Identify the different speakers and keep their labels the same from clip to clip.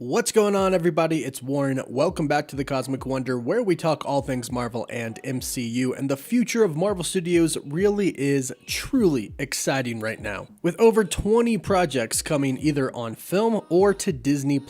Speaker 1: What's going on, everybody? It's Warren. Welcome back to the Cosmic Wonder, where we talk all things Marvel and MCU, and the future of Marvel Studios really is truly exciting right now. With over 20 projects coming either on film or to Disney+,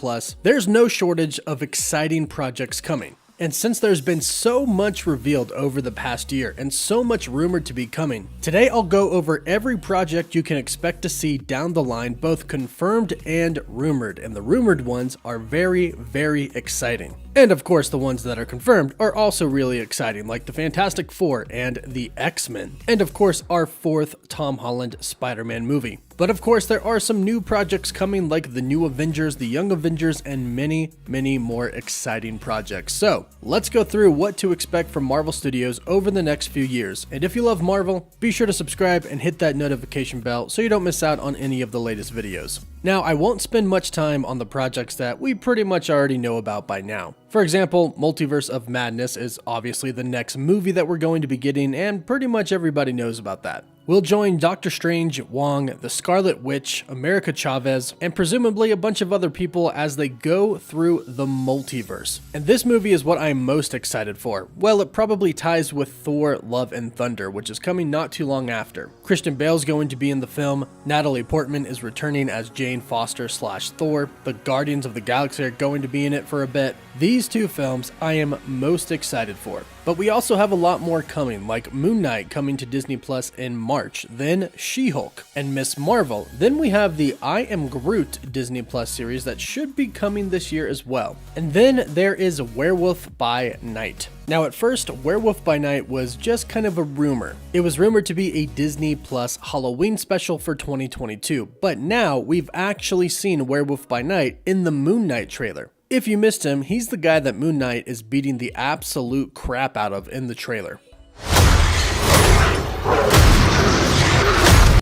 Speaker 1: there's no shortage of exciting projects coming. And since there's been so much revealed over the past year and so much rumored to be coming, today I'll go over every project you can expect to see down the line, both confirmed and rumored. And the rumored ones are very, very exciting. And of course, the ones that are confirmed are also really exciting, like the Fantastic Four and the X-Men. And of course, our fourth Tom Holland Spider-Man movie. But of course, there are some new projects coming, like the New Avengers, the Young Avengers, and many, many more exciting projects. So let's go through what to expect from Marvel Studios over the next few years. And if you love Marvel, be sure to subscribe and hit that notification bell so you don't miss out on any of the latest videos. Now, I won't spend much time on the projects that we pretty much already know about by now. For example, Multiverse of Madness is obviously the next movie that we're going to be getting, and pretty much everybody knows about that. We'll join Doctor Strange, Wong, the Scarlet Witch, America Chavez, and presumably a bunch of other people as they go through the multiverse. And this movie is what I'm most excited for. Well, it probably ties with Thor: Love and Thunder, which is coming not too long after. Christian Bale's going to be in the film, Natalie Portman is returning as Jane Foster / Thor, the Guardians of the Galaxy are going to be in it for a bit. These two films I am most excited for. But we also have a lot more coming, like Moon Knight coming to Disney Plus in March, then She-Hulk and Ms. Marvel. Then we have the I Am Groot Disney Plus series that should be coming this year as well. And then there is Werewolf by Night. Now at first, Werewolf by Night was just kind of a rumor. It was rumored to be a Disney Plus Halloween special for 2022, but now we've actually seen Werewolf by Night in the Moon Knight trailer. If you missed him, he's the guy that Moon Knight is beating the absolute crap out of in the trailer.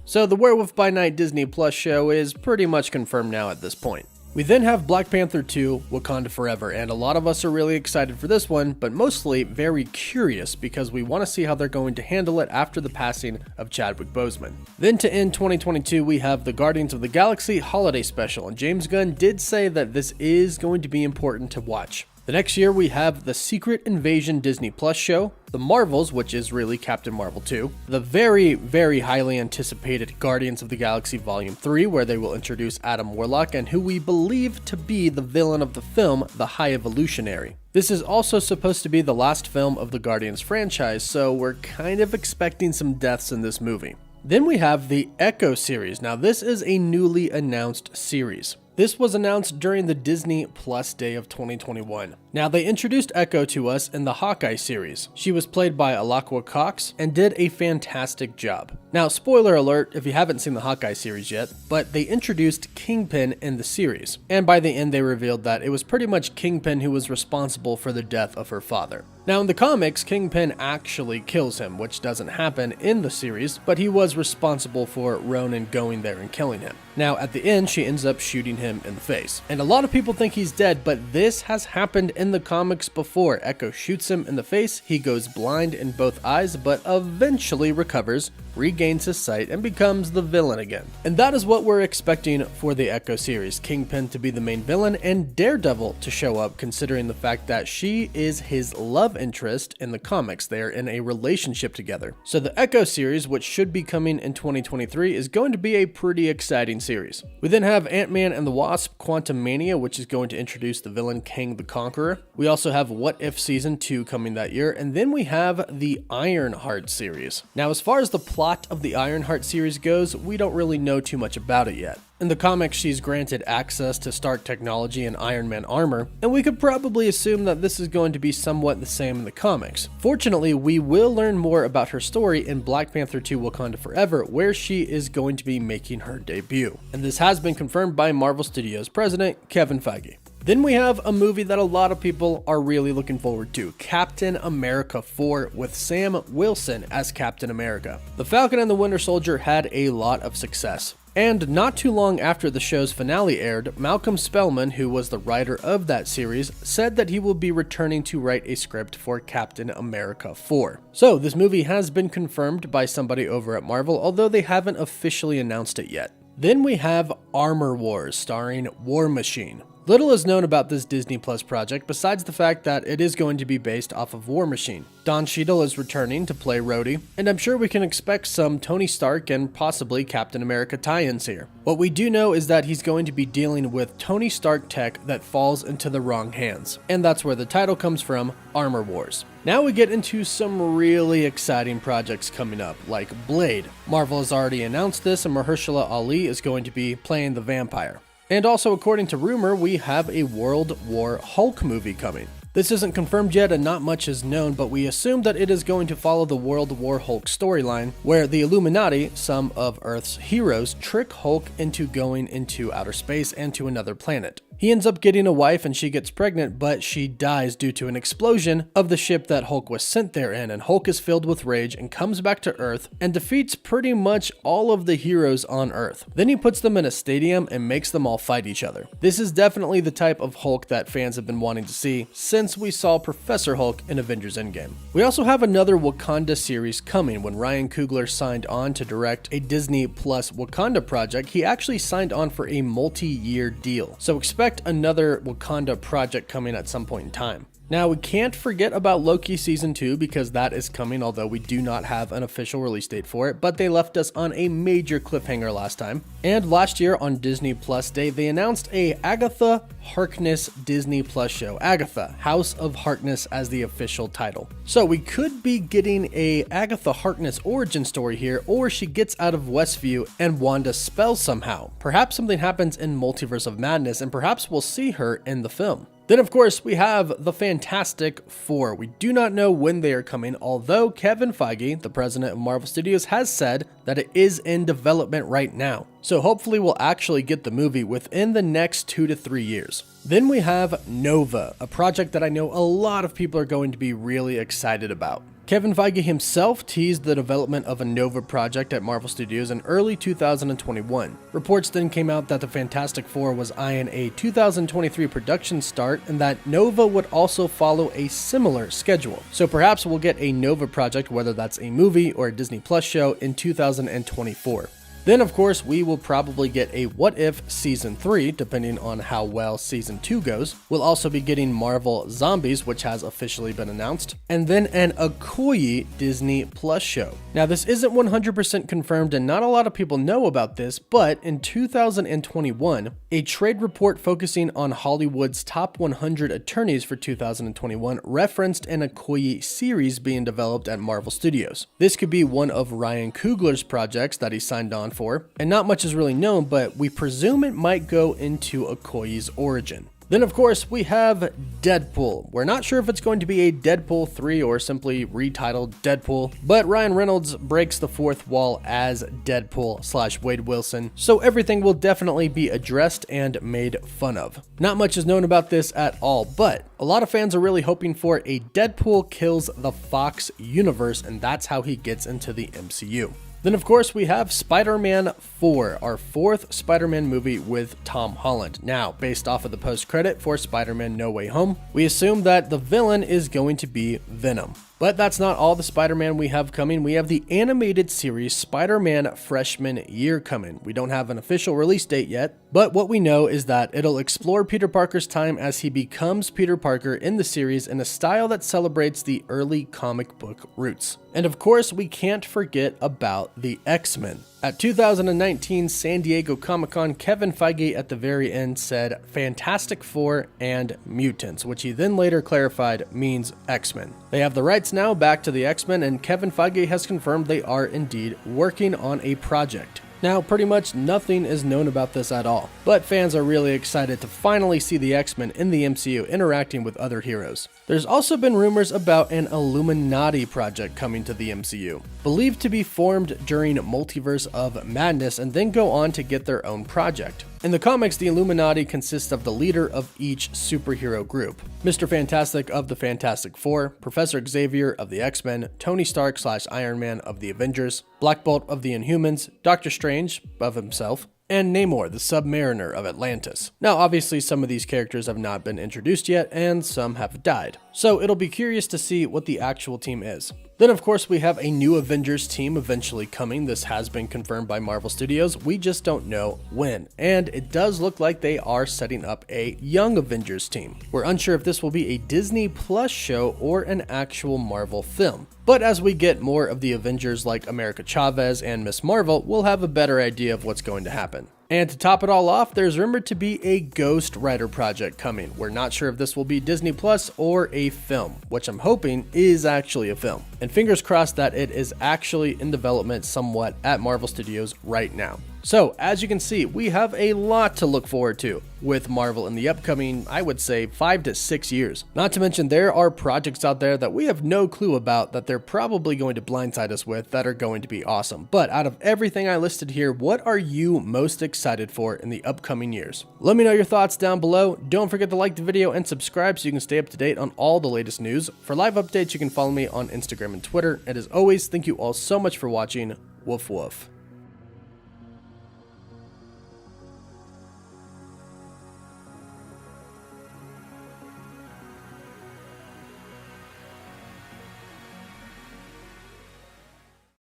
Speaker 1: So the Werewolf by Night Disney Plus show is pretty much confirmed now at this point. We then have Black Panther 2, Wakanda Forever, and a lot of us are really excited for this one, but mostly very curious because we want to see how they're going to handle it after the passing of Chadwick Boseman. Then to end 2022, we have the Guardians of the Galaxy Holiday Special, and James Gunn did say that this is going to be important to watch. The next year, we have the Secret Invasion Disney Plus show, the Marvels, which is really Captain Marvel 2, the very, very highly anticipated Guardians of the Galaxy Volume 3, where they will introduce Adam Warlock and who we believe to be the villain of the film, the High Evolutionary. This is also supposed to be the last film of the Guardians franchise, so we're kind of expecting some deaths in this movie. Then we have the Echo series. Now this is a newly announced series. This was announced during the Disney Plus Day of 2021. Now, they introduced Echo to us in the Hawkeye series. She was played by Alaqua Cox and did a fantastic job. Now, spoiler alert if you haven't seen the Hawkeye series yet, but they introduced Kingpin in the series. And by the end, they revealed that it was pretty much Kingpin who was responsible for the death of her father. Now, in the comics, Kingpin actually kills him, which doesn't happen in the series, but he was responsible for Ronan going there and killing him. Now, at the end, she ends up shooting him in the face. And a lot of people think he's dead, but this has happened in the comics before. Echo shoots him in the face, he goes blind in both eyes, but eventually recovers, regains his sight, and becomes the villain again. And that is what we're expecting for the Echo series. Kingpin to be the main villain, and Daredevil to show up, considering the fact that she is his love interest in the comics. They are in a relationship together. So the Echo series, which should be coming in 2023, is going to be a pretty exciting series. We then have Ant-Man and the Wasp Quantumania, which is going to introduce the villain Kang the Conqueror. We also have What If Season 2 coming that year, and then we have the Ironheart series. Now, as far as the plot of the Ironheart series goes, we don't really know too much about it yet. In the comics, she's granted access to Stark technology and Iron Man armor, and we could probably assume that this is going to be somewhat the same in the comics. Fortunately, we will learn more about her story in Black Panther 2 Wakanda Forever, where she is going to be making her debut. And this has been confirmed by Marvel Studios president Kevin Feige. Then we have a movie that a lot of people are really looking forward to, Captain America 4, with Sam Wilson as Captain America. The Falcon and the Winter Soldier had a lot of success. And not too long after the show's finale aired, Malcolm Spellman, who was the writer of that series, said that he will be returning to write a script for Captain America 4. So this movie has been confirmed by somebody over at Marvel, although they haven't officially announced it yet. Then we have Armor Wars starring War Machine. Little is known about this Disney Plus project besides the fact that it is going to be based off of War Machine. Don Cheadle is returning to play Rhodey, and I'm sure we can expect some Tony Stark and possibly Captain America tie-ins here. What we do know is that he's going to be dealing with Tony Stark tech that falls into the wrong hands, and that's where the title comes from, Armor Wars. Now we get into some really exciting projects coming up, like Blade. Marvel has already announced this, and Mahershala Ali is going to be playing the vampire. And also, according to rumor, we have a World War Hulk movie coming. This isn't confirmed yet and not much is known, but we assume that it is going to follow the World War Hulk storyline, where the Illuminati, some of Earth's heroes, trick Hulk into going into outer space and to another planet. He ends up getting a wife and she gets pregnant, but she dies due to an explosion of the ship that Hulk was sent there in, and Hulk is filled with rage and comes back to Earth and defeats pretty much all of the heroes on Earth. Then he puts them in a stadium and makes them all fight each other. This is definitely the type of Hulk that fans have been wanting to see since we saw Professor Hulk in Avengers Endgame. We also have another Wakanda series coming. When Ryan Coogler signed on to direct a Disney Plus Wakanda project, he actually signed on for a multi-year deal. So expect another Wakanda project coming at some point in time. Now, we can't forget about Loki Season 2 because that is coming, although we do not have an official release date for it, but they left us on a major cliffhanger last time. And last year on Disney Plus Day, they announced a Agatha Harkness Disney Plus show. Agatha, House of Harkness as the official title. So we could be getting a Agatha Harkness origin story here, or she gets out of Westview and Wanda spells somehow. Perhaps something happens in Multiverse of Madness, and perhaps we'll see her in the film. Then, of course, we have the Fantastic Four. We do not know when they are coming, although Kevin Feige, the president of Marvel Studios, has said that it is in development right now. So hopefully we'll actually get the movie within the next 2 to 3 years. Then we have Nova, a project that I know a lot of people are going to be really excited about. Kevin Feige himself teased the development of a Nova project at Marvel Studios in early 2021. Reports then came out that the Fantastic Four was eyeing a 2023 production start and that Nova would also follow a similar schedule. So perhaps we'll get a Nova project, whether that's a movie or a Disney Plus show, in 2024. Then, of course, we will probably get a What If Season 3, depending on how well Season 2 goes. We'll also be getting Marvel Zombies, which has officially been announced, and then an Okoye Disney Plus show. Now, this isn't 100% confirmed, and not a lot of people know about this, but in 2021, a trade report focusing on Hollywood's top 100 attorneys for 2021 referenced an Okoye series being developed at Marvel Studios. This could be one of Ryan Coogler's projects that he signed on for, and not much is really known, but we presume it might go into Okoye's origin. Then, of course, we have Deadpool. We're not sure if it's going to be a Deadpool 3 or simply retitled Deadpool, but Ryan Reynolds breaks the fourth wall as Deadpool / Wade Wilson, so everything will definitely be addressed and made fun of. Not much is known about this at all, but a lot of fans are really hoping for a Deadpool kills the Fox universe, and that's how he gets into the MCU. Then, of course, we have Spider-Man 4, our fourth Spider-Man movie with Tom Holland. Now, based off of the post-credit for Spider-Man No Way Home, we assume that the villain is going to be Venom. But that's not all the Spider-Man we have coming. We have the animated series Spider-Man Freshman Year coming. We don't have an official release date yet, but what we know is that it'll explore Peter Parker's time as he becomes Peter Parker in the series in a style that celebrates the early comic book roots. And of course, we can't forget about the X-Men. At 2019 San Diego Comic-Con, Kevin Feige at the very end said Fantastic Four and Mutants, which he then later clarified means X-Men. They have the rights now back to the X-Men, and Kevin Feige has confirmed they are indeed working on a project. Now, pretty much nothing is known about this at all, but fans are really excited to finally see the X-Men in the MCU interacting with other heroes. There's also been rumors about an Illuminati project coming to the MCU, believed to be formed during Multiverse of Madness and then go on to get their own project. In the comics, the Illuminati consists of the leader of each superhero group. Mr. Fantastic of the Fantastic Four, Professor Xavier of the X-Men, Tony Stark / Iron Man of the Avengers, Black Bolt of the Inhumans, Doctor Strange of himself, and Namor, the Submariner of Atlantis. Now, obviously, some of these characters have not been introduced yet, and some have died. So it'll be curious to see what the actual team is. Then of course we have a new Avengers team eventually coming. This has been confirmed by Marvel Studios, we just don't know when. And it does look like they are setting up a young Avengers team. We're unsure if this will be a Disney Plus show or an actual Marvel film. But as we get more of the Avengers like America Chavez and Miss Marvel, we'll have a better idea of what's going to happen. And to top it all off, there's rumored to be a Ghost Rider project coming. We're not sure if this will be Disney Plus or a film, which I'm hoping is actually a film. And fingers crossed that it is actually in development somewhat at Marvel Studios right now. So, as you can see, we have a lot to look forward to with Marvel in the upcoming, I would say, 5 to 6 years. Not to mention, there are projects out there that we have no clue about that they're probably going to blindside us with that are going to be awesome. But out of everything I listed here, what are you most excited for in the upcoming years? Let me know your thoughts down below. Don't forget to like the video and subscribe so you can stay up to date on all the latest news. For live updates, you can follow me on Instagram and Twitter. And as always, thank you all so much for watching. Woof woof.